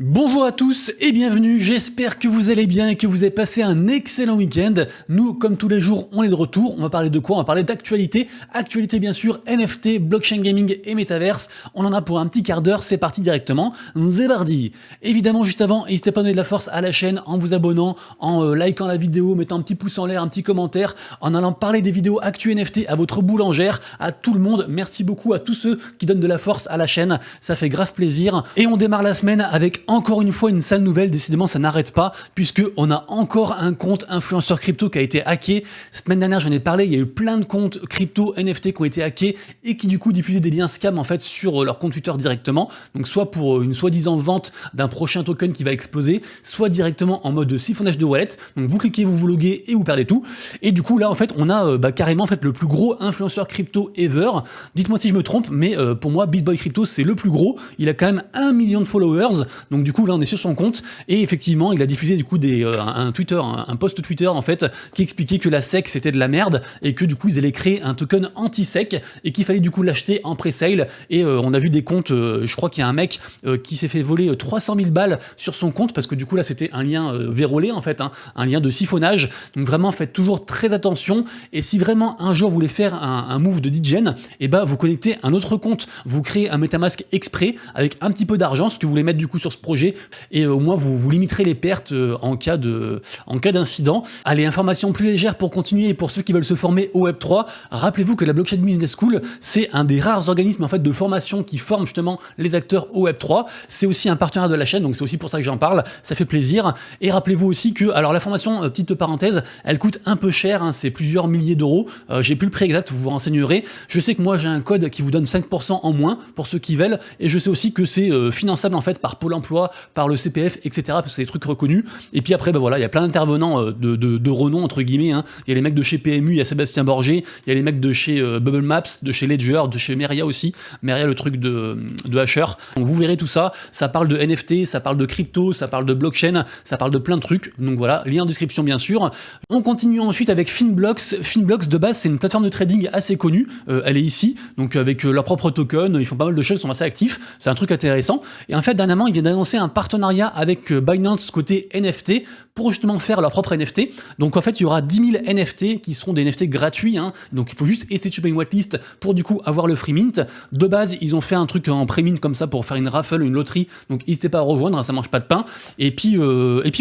Bonjour à tous et bienvenue, j'espère que vous allez bien et que vous avez passé un excellent week-end. Nous, comme tous les jours, on est de retour. On va parler de quoi? On va parler d'actualité. Actualité bien sûr, NFT, blockchain gaming et Metaverse. On en a pour un petit quart d'heure, c'est parti directement. Zébardi. Évidemment, juste avant, n'hésitez pas à donner de la force à la chaîne en vous abonnant, en likant la vidéo, mettant un petit pouce en l'air, un petit commentaire, en allant parler des vidéos actu NFT à votre boulangère, à tout le monde. Merci beaucoup à tous ceux qui donnent de la force à la chaîne. Ça fait grave plaisir. Et on démarre la semaine avec encore une fois une sale nouvelle, décidément ça n'arrête pas, puisque on a encore un compte influenceur crypto qui a été hacké. Semaine dernière j'en ai parlé, il y a eu plein de comptes crypto NFT qui ont été hackés et qui du coup diffusaient des liens scam en fait sur leur compte Twitter directement, donc soit pour une soi-disant vente d'un prochain token qui va exploser, soit directement en mode siphonnage de wallet. Donc vous cliquez, vous loguez et vous perdez tout. Et du coup là en fait on a carrément en fait le plus gros influenceur crypto ever. Dites-moi si je me trompe, mais pour moi BitBoy Crypto c'est le plus gros, il a quand même 1 million de followers. Donc du coup là on est sur son compte et effectivement il a diffusé du coup un post Twitter en fait qui expliquait que la SEC c'était de la merde et que du coup ils allaient créer un token anti-SEC et qu'il fallait du coup l'acheter en pré-sale. Et on a vu des comptes, je crois qu'il y a un mec qui s'est fait voler 300 000 balles sur son compte parce que du coup là c'était un lien vérolé en fait, un lien de siphonnage. Donc vraiment faites toujours très attention et si vraiment un jour vous voulez faire un move de DGen, et bah vous connectez un autre compte, vous créez un MetaMask exprès avec un petit peu d'argent, ce que vous voulez mettre du coup sur ce projet, et au moins vous limiterez les pertes en cas d'incident. Allez, information plus légère pour continuer et pour ceux qui veulent se former au Web3, rappelez-vous que la Blockchain Business School, c'est un des rares organismes en fait de formation qui forme justement les acteurs au Web3. C'est aussi un partenaire de la chaîne, donc c'est aussi pour ça que j'en parle, ça fait plaisir. Et rappelez-vous aussi que, alors la formation, petite parenthèse, elle coûte un peu cher, c'est plusieurs milliers d'euros, j'ai plus le prix exact, vous vous renseignerez. Je sais que moi j'ai un code qui vous donne 5% en moins pour ceux qui veulent, et je sais aussi que c'est finançable en fait par Pôle emploi, par le CPF, etc. parce que c'est des trucs reconnus. Et puis après, voilà, il y a plein d'intervenants de renom entre guillemets. Il y a les mecs de chez PMU, il y a Sébastien Borgé, il y a les mecs de chez Bubble Maps, de chez Ledger, de chez Meria aussi. Meria, le truc de Hasher. Donc vous verrez tout ça. Ça parle de NFT, ça parle de crypto, ça parle de blockchain, ça parle de plein de trucs. Donc voilà, lien en description bien sûr. On continue ensuite avec Finblocks. Finblocks de base, c'est une plateforme de trading assez connue. Elle est ici, donc avec leur propre token. Ils font pas mal de choses, ils sont assez actifs. C'est un truc intéressant. Et en fait, dernièrement, ils viennent d'annoncer un partenariat avec Binance côté NFT pour justement faire leur propre NFT. Donc en fait, il y aura 10 000 NFT qui seront des NFT gratuits. Donc il faut juste essayer de choper une whitelist pour du coup avoir le free mint. De base, ils ont fait un truc en pré-mint comme ça pour faire une raffle, une loterie. Donc n'hésitez pas à rejoindre, ça mange pas de pain. Et puis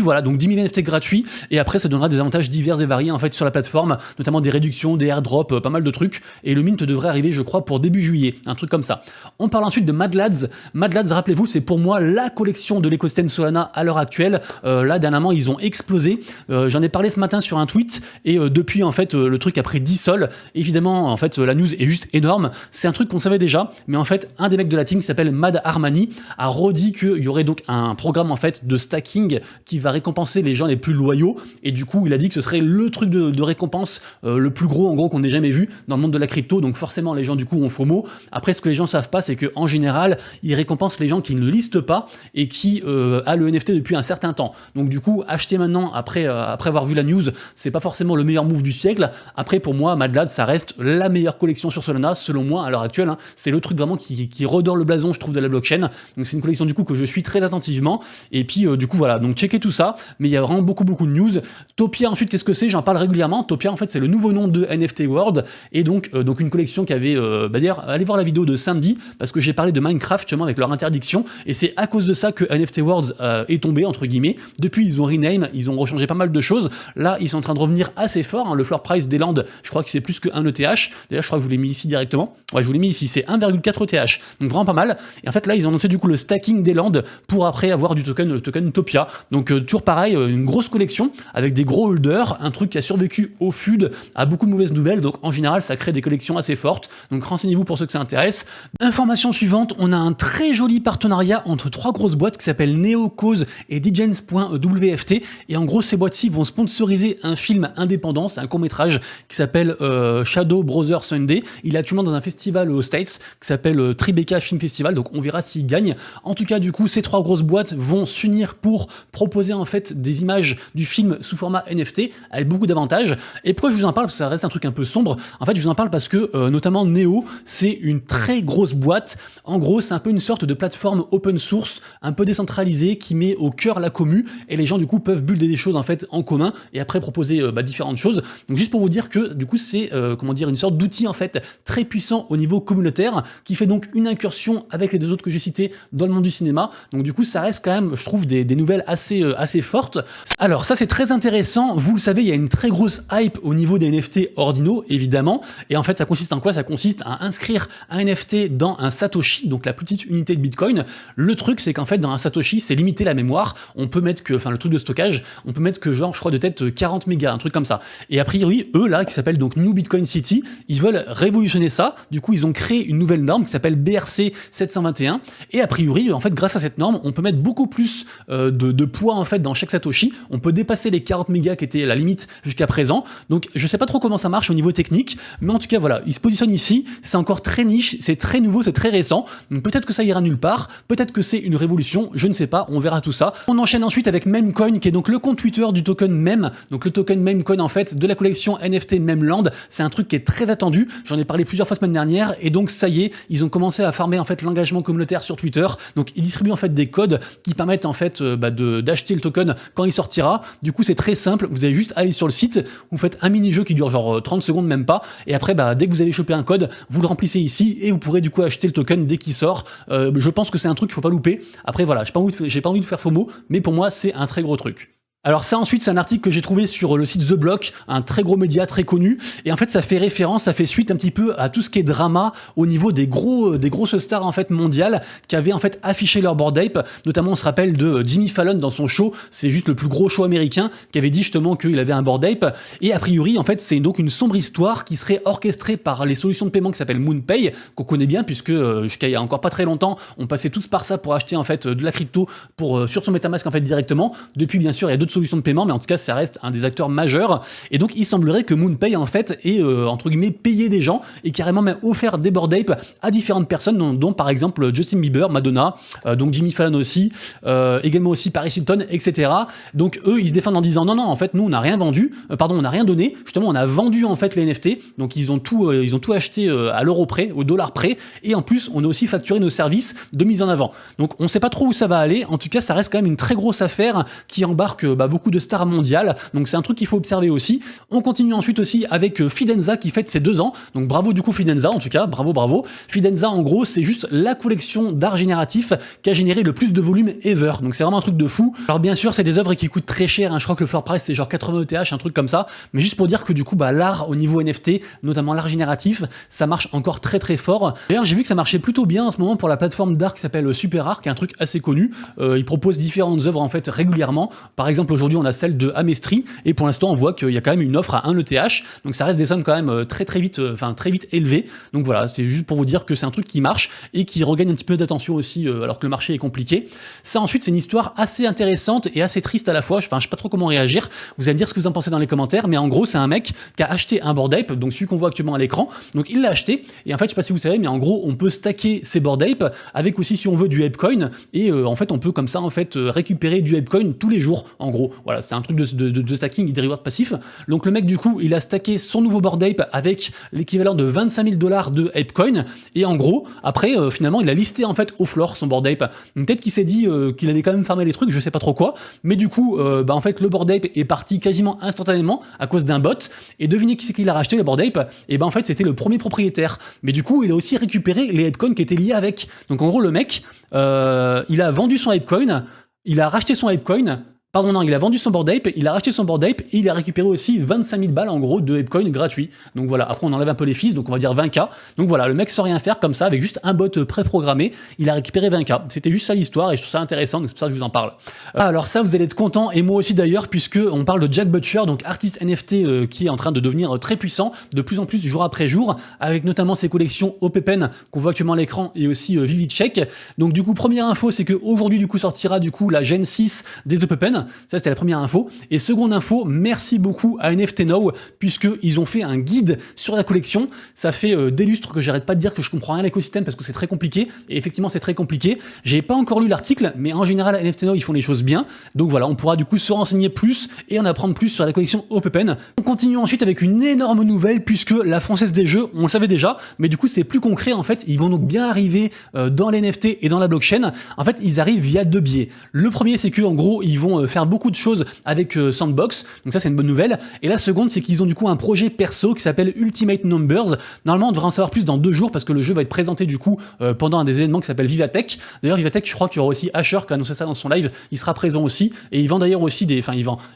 voilà, donc 10 000 NFT gratuits. Et après, ça donnera des avantages divers et variés en fait sur la plateforme, notamment des réductions, des airdrops, pas mal de trucs. Et le mint devrait arriver, je crois, pour début juillet, un truc comme ça. On parle ensuite de Mad Lads. Mad Lads, rappelez-vous, c'est pour moi la collection de l'écosystème Solana à l'heure actuelle. Là dernièrement ils ont explosé, j'en ai parlé ce matin sur un tweet et depuis en fait le truc a pris 10 sols. Évidemment en fait la news est juste énorme, c'est un truc qu'on savait déjà, mais en fait un des mecs de la team qui s'appelle Mad Armani a redit qu'il y aurait donc un programme en fait de stacking qui va récompenser les gens les plus loyaux, et du coup il a dit que ce serait le truc de récompense le plus gros en gros qu'on ait jamais vu dans le monde de la crypto. Donc forcément les gens du coup ont FOMO. Après ce que les gens savent pas, c'est que en général ils récompensent les gens qui ne listent pas et qui a le NFT depuis un certain temps. Donc du coup, acheter maintenant après avoir vu la news, c'est pas forcément le meilleur move du siècle. Après pour moi, Mad Lads, ça reste la meilleure collection sur Solana, selon moi à l'heure actuelle. C'est le truc vraiment qui redore le blason, je trouve, de la blockchain. Donc c'est une collection du coup que je suis très attentivement. Et puis du coup voilà, donc checkez tout ça. Mais il y a vraiment beaucoup de news. Topia ensuite, qu'est-ce que c'est? J'en parle régulièrement. Topia en fait c'est le nouveau nom de NFT World et donc une collection qui avait d'ailleurs allez voir la vidéo de samedi parce que j'ai parlé de Minecraft justement avec leur interdiction et c'est à cause de ça que NFT Worlds est tombé entre guillemets. Depuis ils ont rename, ils ont rechangé pas mal de choses. Là ils sont en train de revenir assez fort. Le floor price des lands, je crois que c'est plus que 1 ETH. D'ailleurs je crois que je vous l'ai mis ici directement. Ouais, je vous l'ai mis ici, c'est 1,4 ETH. Donc vraiment pas mal. Et en fait là ils ont annoncé du coup le stacking des lands pour après avoir le token Topia. Donc toujours pareil, une grosse collection avec des gros holders, un truc qui a survécu au FUD, à beaucoup de mauvaises nouvelles. Donc en général ça crée des collections assez fortes. Donc renseignez-vous pour ceux que ça intéresse. Information suivante, on a un très joli partenariat entre 3 grosses boîtes qui s'appellent NeoCause et Dgens.wft, et en gros ces boîtes-ci vont sponsoriser un film indépendant, c'est un court-métrage qui s'appelle Shadow Brother Sunday. Il est actuellement dans un festival aux States qui s'appelle Tribeca Film Festival, donc on verra s'il gagne. En tout cas du coup ces 3 grosses boîtes vont s'unir pour proposer en fait des images du film sous format NFT avec beaucoup d'avantages. Et pourquoi je vous en parle? Parce que ça reste un truc un peu sombre. En fait je vous en parle parce que notamment Neo, c'est une très grosse boîte. En gros c'est un peu une sorte de plateforme open source, un un peu décentralisé qui met au cœur la commu et les gens du coup peuvent builder des choses en fait en commun et après proposer différentes choses. Donc juste pour vous dire que du coup c'est comment dire une sorte d'outil en fait très puissant au niveau communautaire qui fait donc une incursion avec les deux autres que j'ai cités dans le monde du cinéma. Donc du coup ça reste quand même je trouve des nouvelles assez fortes. Alors ça c'est très intéressant, vous le savez il y a une très grosse hype au niveau des NFT ordinaux évidemment et en fait ça consiste en quoi? Ça consiste à inscrire un NFT dans un Satoshi, donc la petite unité de Bitcoin. Le truc c'est qu'en fait dans un Satoshi c'est limité la mémoire, on peut mettre que, enfin le truc de stockage, on peut mettre que genre je crois de tête 40 mégas, un truc comme ça. Et a priori eux là qui s'appelle donc New Bitcoin City, ils veulent révolutionner ça, du coup ils ont créé une nouvelle norme qui s'appelle BRC 721 et a priori en fait grâce à cette norme on peut mettre beaucoup plus de poids en fait dans chaque Satoshi, on peut dépasser les 40 mégas qui étaient la limite jusqu'à présent. Donc je sais pas trop comment ça marche au niveau technique, mais en tout cas voilà, ils se positionnent ici, c'est encore très niche, c'est très nouveau, c'est très récent, donc peut-être que ça ira nulle part, peut-être que c'est une révolution, je ne sais pas, on verra tout ça. On enchaîne ensuite avec Memecoin qui est donc le compte Twitter du token Meme, donc le token Memecoin en fait de la collection NFT Memeland, c'est un truc qui est très attendu, j'en ai parlé plusieurs fois semaine dernière et donc ça y est, ils ont commencé à farmer en fait l'engagement communautaire sur Twitter, donc ils distribuent en fait des codes qui permettent en fait d'acheter le token quand il sortira. Du coup c'est très simple, vous avez juste à aller sur le site, vous faites un mini-jeu qui dure genre 30 secondes même pas, et après dès que vous avez chopé un code, vous le remplissez ici et vous pourrez du coup acheter le token dès qu'il sort. Je pense que c'est un truc qu'il faut pas louper. Après voilà, j'ai pas envie de faire FOMO, mais pour moi c'est un très gros truc. Alors ça ensuite c'est un article que j'ai trouvé sur le site The Block, un très gros média très connu, et en fait ça fait référence, ça fait suite un petit peu à tout ce qui est drama au niveau des grosses stars en fait mondiales qui avaient en fait affiché leur Bored Ape, notamment on se rappelle de Jimmy Fallon dans son show, c'est juste le plus gros show américain, qui avait dit justement qu'il avait un Bored Ape, et a priori en fait c'est donc une sombre histoire qui serait orchestrée par les solutions de paiement qui s'appellent MoonPay, qu'on connaît bien puisque jusqu'à il y a encore pas très longtemps on passait tous par ça pour acheter en fait de la crypto pour sur son MetaMask en fait directement. Depuis bien sûr il y a d'autres solutions de paiement, mais en tout cas ça reste un des acteurs majeurs, et donc il semblerait que MoonPay en fait ait entre guillemets payé des gens et carrément même offert des Bored Ape à différentes personnes, dont par exemple Justin Bieber, Madonna, donc Jimmy Fallon aussi, également aussi Paris Hilton, etc. Donc eux ils se défendent en disant non en fait nous on n'a rien vendu, on n'a rien donné, justement on a vendu en fait les NFT, donc ils ont tout acheté à l'euro près, au dollar près, et en plus on a aussi facturé nos services de mise en avant. Donc on sait pas trop où ça va aller, en tout cas ça reste quand même une très grosse affaire qui embarque beaucoup de stars mondiales, donc c'est un truc qu'il faut observer aussi. On continue ensuite aussi avec Fidenza qui fête ses 2 ans, donc bravo du coup Fidenza, en tout cas bravo. Fidenza en gros c'est juste la collection d'art génératif qui a généré le plus de volume ever, donc c'est vraiment un truc de fou. Alors bien sûr c'est des œuvres qui coûtent très cher, je crois que le floor price c'est genre 80 ETH, un truc comme ça, mais juste pour dire que du coup l'art au niveau NFT, notamment l'art génératif, ça marche encore très fort. D'ailleurs j'ai vu que ça marchait plutôt bien en ce moment pour la plateforme d'art qui s'appelle Super Art, qui est un truc assez connu, ils proposent différentes œuvres en fait régulièrement, par exemple aujourd'hui on a celle de Amestri, et pour l'instant on voit qu'il y a quand même une offre à 1 ETH, donc ça reste des sommes quand même très vite élevées, donc voilà, c'est juste pour vous dire que c'est un truc qui marche et qui regagne un petit peu d'attention aussi alors que le marché est compliqué. Ça ensuite c'est une histoire assez intéressante et assez triste à la fois, je sais pas trop comment réagir, vous allez me dire ce que vous en pensez dans les commentaires, mais en gros c'est un mec qui a acheté un Bored Ape, donc celui qu'on voit actuellement à l'écran, donc il l'a acheté, et en fait je sais pas si vous savez, mais en gros on peut stacker ses Bored Ape avec aussi si on veut du Apecoin, et en fait on peut comme ça en fait récupérer du Apecoin tous les jours, en gros, voilà, c'est un truc de stacking et des rewards passifs. Donc le mec du coup il a stacké son nouveau Bored Ape avec l'équivalent de 25 000 $ de Apecoin, et en gros après finalement il a listé en fait au floor son Bored Ape. Peut-être qu'il s'est dit qu'il allait quand même farmer les trucs, je sais pas trop quoi, mais du coup en fait le Bored Ape est parti quasiment instantanément à cause d'un bot, et devinez qui c'est qui l'a racheté le Bored Ape, et en fait c'était le premier propriétaire, mais du coup il a aussi récupéré les Apecoin qui étaient liés avec. Donc en gros le mec il a vendu son Apecoin, il a racheté son Apecoin, pardon non, il a vendu son Bored Ape, il a racheté son Bored Ape et il a récupéré aussi 25 000 balles en gros de Apecoin gratuit. Donc voilà, après on enlève un peu les fees, donc on va dire 20K. Donc voilà, le mec sans rien faire comme ça, avec juste un bot préprogrammé, il a récupéré 20K. C'était juste ça l'histoire et je trouve ça intéressant, donc c'est pour ça que je vous en parle. Alors ça, vous allez être content, et moi aussi d'ailleurs, puisque on parle de Jack Butcher, donc artiste NFT qui est en train de devenir très puissant, de plus en plus jour après jour, avec notamment ses collections OPPN qu'on voit actuellement à l'écran et aussi Vivid Check. Donc du coup, première info, c'est qu'aujourd'hui du coup sortira du coup la Gen 6 des OPPN. blockchain. Ça, c'était la première info. Et seconde info, merci beaucoup à NFT Now, puisqu'ils ont fait un guide sur la collection. Ça fait des lustres que j'arrête pas de dire que je comprends rien à l'écosystème parce que c'est très compliqué. Et effectivement, c'est très compliqué. J'ai pas encore lu l'article, mais en général, à NFT Now, ils font les choses bien. Donc voilà, on pourra du coup se renseigner plus et en apprendre plus sur la collection OPEPEN. On continue ensuite avec une énorme nouvelle, puisque la Française des Jeux, on le savait déjà, mais du coup, c'est plus concret en fait. Ils vont donc bien arriver dans les NFT et dans la blockchain. En fait, ils arrivent via deux biais. Le premier, c'est que en gros, ils vont faire beaucoup de choses avec Sandbox. Donc ça, c'est une bonne nouvelle. Et la seconde, c'est qu'ils ont du coup un projet perso qui s'appelle Ultimate Numbers. Normalement, on devrait en savoir plus dans 2 jours parce que le jeu va être présenté du coup pendant un des événements qui s'appelle Vivatech. D'ailleurs, Vivatech, je crois qu'il y aura aussi Asher qui a annoncé ça dans son live. Il sera présent aussi et il vend d'ailleurs aussi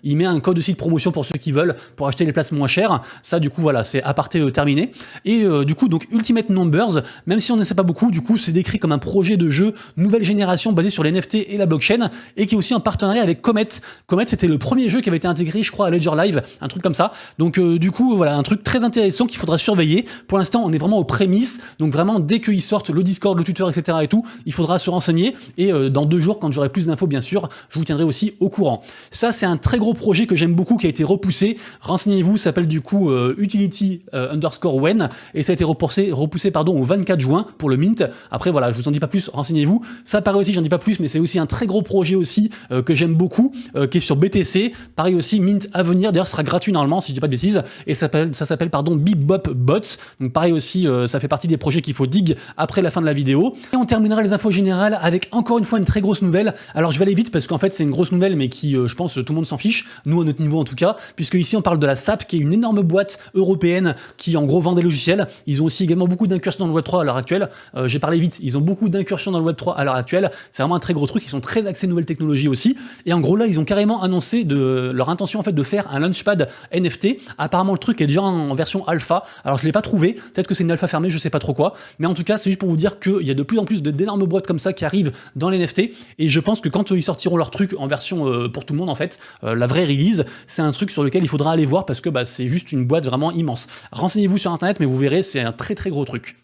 il met un code aussi de promotion pour ceux qui veulent pour acheter les places moins chères. Ça, du coup, voilà, c'est aparté terminé. Et du coup, donc Ultimate Numbers, même si on ne sait pas beaucoup, du coup, c'est décrit comme un projet de jeu nouvelle génération basé sur les NFT et la blockchain et qui est aussi en partenariat avec Comet. Comet, c'était le premier jeu qui avait été intégré, je crois, à Ledger Live, un truc comme ça. Donc du coup, voilà, un truc très intéressant qu'il faudra surveiller. Pour l'instant, on est vraiment aux prémices. Donc vraiment, dès qu'ils sortent le Discord, le Twitter, etc. et tout, il faudra se renseigner. Et dans 2 jours, quand j'aurai plus d'infos, bien sûr, je vous tiendrai aussi au courant. Ça, c'est un très gros projet que j'aime beaucoup qui a été repoussé. Renseignez-vous, ça s'appelle du coup Utility_When et ça a été repoussé au 24 juin pour le mint. Après, voilà, je vous en dis pas plus, renseignez-vous. Ça paraît aussi, j'en dis pas plus, mais c'est aussi un très gros projet aussi que j'aime beaucoup, qui est sur BTC. Pareil aussi, mint à venir. D'ailleurs, ce sera gratuit normalement, si je dis pas de bêtises. Et ça s'appelle Bebop Bots. Donc pareil aussi, ça fait partie des projets qu'il faut dig après la fin de la vidéo. Et on terminera les infos générales avec encore une fois une très grosse nouvelle. Alors je vais aller vite parce qu'en fait c'est une grosse nouvelle, mais qui, je pense, tout le monde s'en fiche. Nous à notre niveau en tout cas, puisque ici on parle de la SAP, qui est une énorme boîte européenne qui en gros vend des logiciels. Ils ont aussi également beaucoup d'incursions dans le Web3 à l'heure actuelle. J'ai parlé vite. Ils ont beaucoup d'incursions dans le Web3 à l'heure actuelle. C'est vraiment un très gros truc. Ils sont très axés nouvelles technologies aussi. Et en gros là, ils ont carrément annoncé leur intention en fait de faire un launchpad NFT. Apparemment le truc est déjà en version alpha. Alors je l'ai pas trouvé. Peut-être que c'est une alpha fermée, je sais pas trop quoi. Mais en tout cas, c'est juste pour vous dire qu'il y a de plus en plus d'énormes boîtes comme ça qui arrivent dans les NFT. Et je pense que quand ils sortiront leur truc en version pour tout le monde en fait, la vraie release, c'est un truc sur lequel il faudra aller voir parce que c'est juste une boîte vraiment immense. Renseignez-vous sur internet, mais vous verrez, c'est un très très gros truc.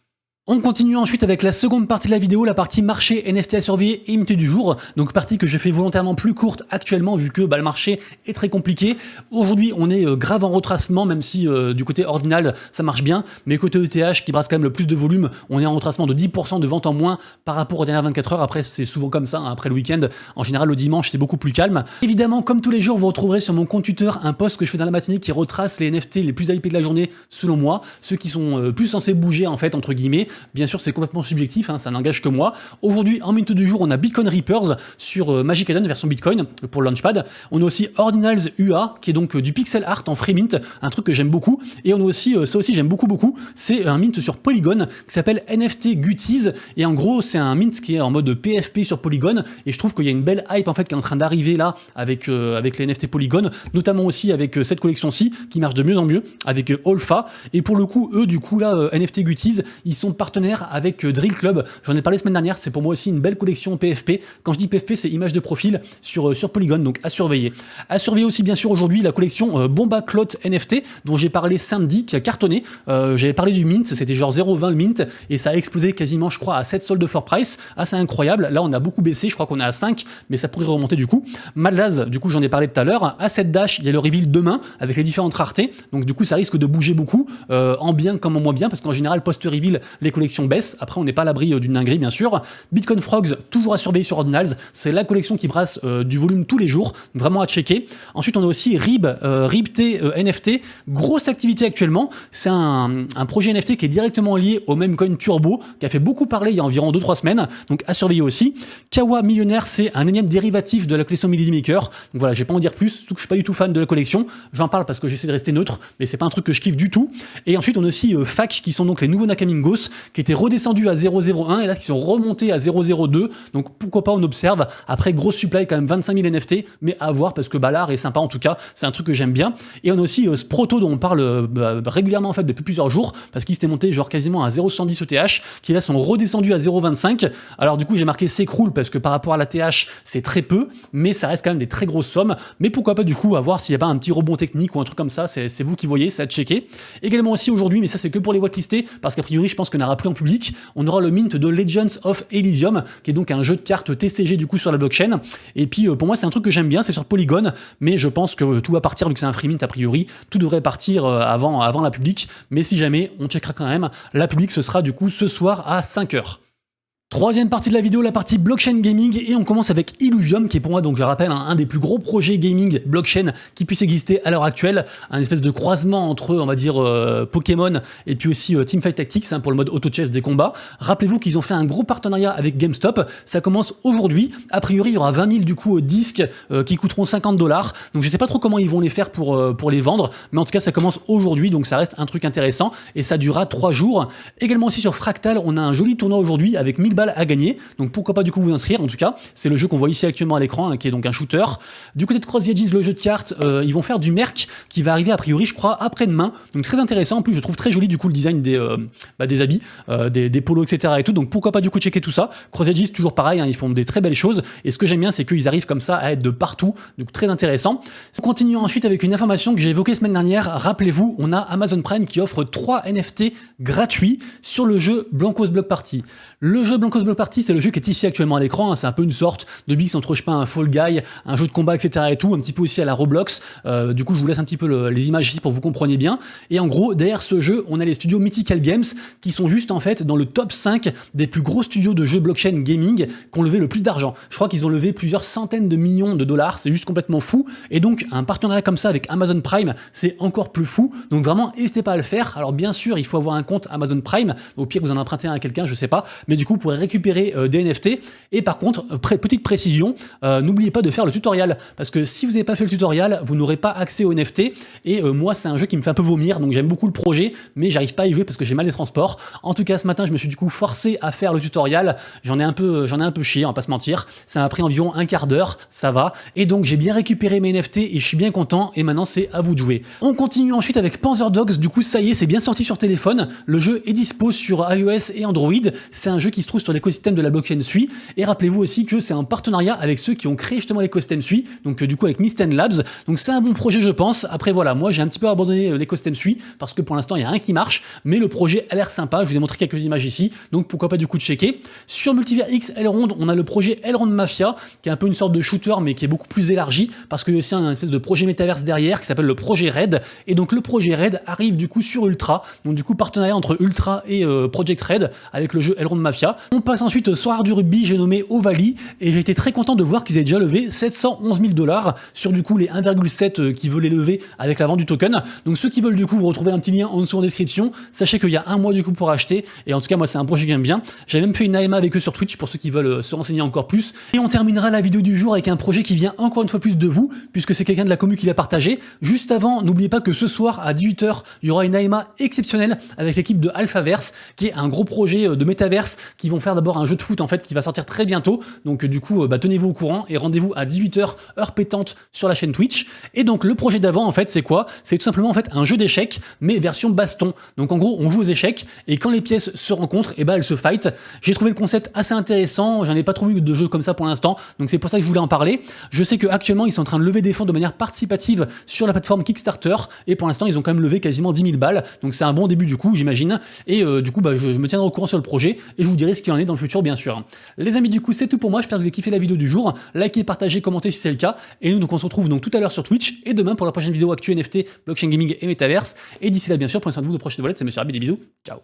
On continue ensuite avec la seconde partie de la vidéo, la partie marché NFT à surveiller et imité du jour. Donc partie que je fais volontairement plus courte actuellement vu que le marché est très compliqué. Aujourd'hui on est grave en retracement, même si du côté ordinal ça marche bien, mais côté ETH qui brasse quand même le plus de volume, on est en retracement de 10% de vente en moins par rapport aux dernières 24 heures. Après c'est souvent comme ça, hein. Après le week-end, en général le dimanche c'est beaucoup plus calme. Évidemment comme tous les jours vous retrouverez sur mon compte Twitter un post que je fais dans la matinée qui retrace les NFT les plus hypés de la journée selon moi, ceux qui sont plus censés bouger en fait entre guillemets. Bien sûr, c'est complètement subjectif, hein, ça n'engage que moi. Aujourd'hui, en minute du jour, on a Bitcoin Reapers sur Magic Eden version Bitcoin pour le Launchpad. On a aussi Ordinals UA, qui est donc du pixel art en free mint, un truc que j'aime beaucoup. Et on a aussi, ça aussi j'aime beaucoup, c'est un mint sur Polygon qui s'appelle NFT Gutties. Et en gros, c'est un mint qui est en mode PFP sur Polygon. Et je trouve qu'il y a une belle hype en fait qui est en train d'arriver là avec les NFT Polygon, notamment aussi avec cette collection-ci qui marche de mieux en mieux avec Alpha. Et pour le coup, eux, du coup là, NFT Gutties, ils sont partenaires avec Drill Club. J'en ai parlé la semaine dernière, c'est pour moi aussi une belle collection PFP. Quand je dis PFP, c'est image de profil sur Polygon, donc à surveiller. À surveiller aussi bien sûr aujourd'hui la collection Bomba Clot NFT dont j'ai parlé samedi, qui a cartonné. J'avais parlé du mint, c'était genre 0,20 le mint et ça a explosé quasiment je crois à 7 soldes for price, assez incroyable. Là on a beaucoup baissé, je crois qu'on est à 5, mais ça pourrait remonter du coup. Malaz, du coup j'en ai parlé tout à l'heure. A7 Dash, il y a le reveal demain avec les différentes raretés, donc du coup ça risque de bouger beaucoup, en bien comme en moins bien, parce qu'en général post-reveal les collections baissent. Après, on n'est pas à l'abri d'une dinguerie, bien sûr. Bitcoin Frogs, toujours à surveiller sur Ordinals. C'est la collection qui brasse du volume tous les jours. Vraiment à checker. Ensuite, on a aussi RibT NFT. Grosse activité actuellement. C'est un projet NFT qui est directement lié au Memecoin Turbo, qui a fait beaucoup parler il y a environ 2-3 semaines. Donc, à surveiller aussi. Kawa Millionnaire, c'est un énième dérivatif de la collection Milady Maker. Donc voilà, je vais pas en dire plus. Surtout que je suis pas du tout fan de la collection. J'en parle parce que j'essaie de rester neutre, mais c'est pas un truc que je kiffe du tout. Et ensuite, on a aussi FAC, qui sont donc les nouveaux Nakamingos, qui étaient redescendus à 0,01 et là qui sont remontés à 0,02. Donc pourquoi pas, on observe. Après, grosse supply quand même, 25 000 NFT, mais à voir parce que l'art est sympa en tout cas. C'est un truc que j'aime bien. Et on a aussi Sproto dont on parle régulièrement en fait depuis plusieurs jours parce qu'ils s'étaient montés genre quasiment à 0,70 ETH, qui là sont redescendus à 0,25. Alors du coup j'ai marqué s'écroule parce que par rapport à la TH c'est très peu, mais ça reste quand même des très grosses sommes. Mais pourquoi pas du coup à voir s'il n'y a pas un petit rebond technique ou un truc comme ça. C'est vous qui voyez, c'est à checker. Également aussi aujourd'hui, mais ça c'est que pour les whitelistés parce qu'a priori je pense que verra plus en public. On aura le mint de Legends of Elysium, qui est donc un jeu de cartes TCG du coup sur la blockchain. Et puis pour moi c'est un truc que j'aime bien, c'est sur Polygon, mais je pense que tout va partir vu que c'est un free mint a priori. Tout devrait partir avant la public, mais si jamais, on checkera quand même. La public ce sera du coup ce soir à 5h. Troisième partie de la vidéo, la partie blockchain gaming, et on commence avec Illuvium, qui est pour moi, donc je rappelle, un des plus gros projets gaming blockchain qui puisse exister à l'heure actuelle, un espèce de croisement entre, on va dire, Pokémon et puis aussi Teamfight Tactics pour le mode auto-chess des combats. Rappelez-vous qu'ils ont fait un gros partenariat avec GameStop, ça commence aujourd'hui, a priori il y aura 20 000 du coup disques qui coûteront 50 $, donc je sais pas trop comment ils vont les faire pour les vendre, mais en tout cas ça commence aujourd'hui, donc ça reste un truc intéressant, et ça durera 3 jours. Également aussi sur Fractal, on a un joli tournoi aujourd'hui avec 1000 balles à gagner, donc pourquoi pas du coup vous inscrire. En tout cas c'est le jeu qu'on voit ici actuellement à l'écran, qui est donc un shooter. Du côté de Cross the Edges, le jeu de cartes, ils vont faire du merch qui va arriver a priori je crois après-demain, donc très intéressant. En plus je trouve très joli du coup le design des habits, des polos etc et tout, donc pourquoi pas du coup checker tout ça. Cross the Edges toujours pareil, ils font des très belles choses, et ce que j'aime bien c'est qu'ils arrivent comme ça à être de partout, donc très intéressant. Continuons ensuite avec une information que j'ai évoquée semaine dernière. Rappelez-vous, on a Amazon Prime qui offre 3 NFT gratuits sur le jeu Blankos Block Party. Le jeu Blankos Block Party, c'est le jeu qui est ici actuellement à l'écran, c'est un peu une sorte de mix entre, je sais pas, un Fall Guy, un jeu de combat, etc. et tout, un petit peu aussi à la Roblox. Du coup, je vous laisse un petit peu les images ici pour que vous compreniez bien. Et en gros, derrière ce jeu, on a les studios Mythical Games qui sont juste en fait dans le top 5 des plus gros studios de jeux blockchain gaming qui ont levé le plus d'argent. Je crois qu'ils ont levé plusieurs centaines de millions de dollars, c'est juste complètement fou. Et donc, un partenariat comme ça avec Amazon Prime, c'est encore plus fou. Donc vraiment, n'hésitez pas à le faire. Alors bien sûr, il faut avoir un compte Amazon Prime. Au pire, vous en empruntez un à quelqu'un, je sais pas. Mais du coup, vous pourrez récupérer des NFT. Et par contre, petite précision, n'oubliez pas de faire le tutoriel. Parce que si vous n'avez pas fait le tutoriel, vous n'aurez pas accès aux NFT. Et moi, c'est un jeu qui me fait un peu vomir. Donc j'aime beaucoup le projet, mais j'arrive pas à y jouer parce que j'ai mal les transports. En tout cas, ce matin, je me suis du coup forcé à faire le tutoriel. J'en ai un peu chié, on va pas se mentir. Ça m'a pris environ un quart d'heure, ça va. Et donc, j'ai bien récupéré mes NFT et je suis bien content. Et maintenant, c'est à vous de jouer. On continue ensuite avec Panzer Dogs. Du coup, ça y est, c'est bien sorti sur téléphone. Le jeu est dispo sur iOS et Android. C'est un jeu qui se trouve sur l'écosystème de la blockchain Sui. Et rappelez-vous aussi que c'est un partenariat avec ceux qui ont créé justement l'écosystème Sui. Donc, du coup, avec Mysten Labs. Donc, c'est un bon projet, je pense. Après, voilà, moi, j'ai un petit peu abandonné l'écosystème Sui parce que pour l'instant, il y a rien qui marche. Mais le projet a l'air sympa. Je vous ai montré quelques images ici. Donc, pourquoi pas du coup de checker. Sur Multivers X Elrond, on a le projet Elrond Mafia, qui est un peu une sorte de shooter, mais qui est beaucoup plus élargi parce qu'il y a aussi un espèce de projet métaverse derrière qui s'appelle le projet Red. Et donc, le projet Red arrive du coup sur Ultra. Donc, du coup, partenariat entre Ultra et Project Red avec le jeu Elrond Mafia. On passe ensuite soir du rugby, j'ai nommé Ovalie, et j'ai été très content de voir qu'ils aient déjà levé 711 000 $ sur du coup les 1,7 qui veulent les lever avec la vente du token. Donc ceux qui veulent du coup, vous retrouvez un petit lien en dessous en description. Sachez qu'il y a un mois du coup pour acheter, et en tout cas moi c'est un projet que j'aime bien. J'ai même fait une AMA avec eux sur Twitch pour ceux qui veulent se renseigner encore plus. Et on terminera la vidéo du jour avec un projet qui vient encore une fois plus de vous, puisque c'est quelqu'un de la commu qui l'a partagé. Juste avant, n'oubliez pas que ce soir à 18h, il y aura une AMA exceptionnelle avec l'équipe de Alphaverse, qui est un gros projet de métaverse, qui vont faire d'abord un jeu de foot en fait qui va sortir très bientôt. Donc du coup, tenez-vous au courant et rendez-vous à 18h heure pétante sur la chaîne Twitch. Et donc le projet d'avant en fait c'est quoi? C'est tout simplement en fait un jeu d'échecs mais version baston. Donc en gros on joue aux échecs et quand les pièces se rencontrent, et elles se fight. J'ai trouvé le concept assez intéressant. J'en ai pas trouvé de jeu comme ça pour l'instant. Donc c'est pour ça que je voulais en parler. Je sais qu'actuellement ils sont en train de lever des fonds de manière participative sur la plateforme Kickstarter et pour l'instant ils ont quand même levé quasiment 10 000 balles. Donc c'est un bon début du coup j'imagine. Et du coup je me tiendrai au courant sur le projet et je vous dirai ce qu'il en est dans le futur bien sûr. Les amis, du coup c'est tout pour moi, j'espère que vous avez kiffé la vidéo du jour. Likez, partagez, commentez si c'est le cas. Et nous donc on se retrouve donc tout à l'heure sur Twitch et demain pour la prochaine vidéo actu NFT, blockchain gaming et metaverse. Et d'ici là bien sûr, prenez soin de vous, de prochaines voilettes, c'est Monsieur Rabi, des bisous, ciao.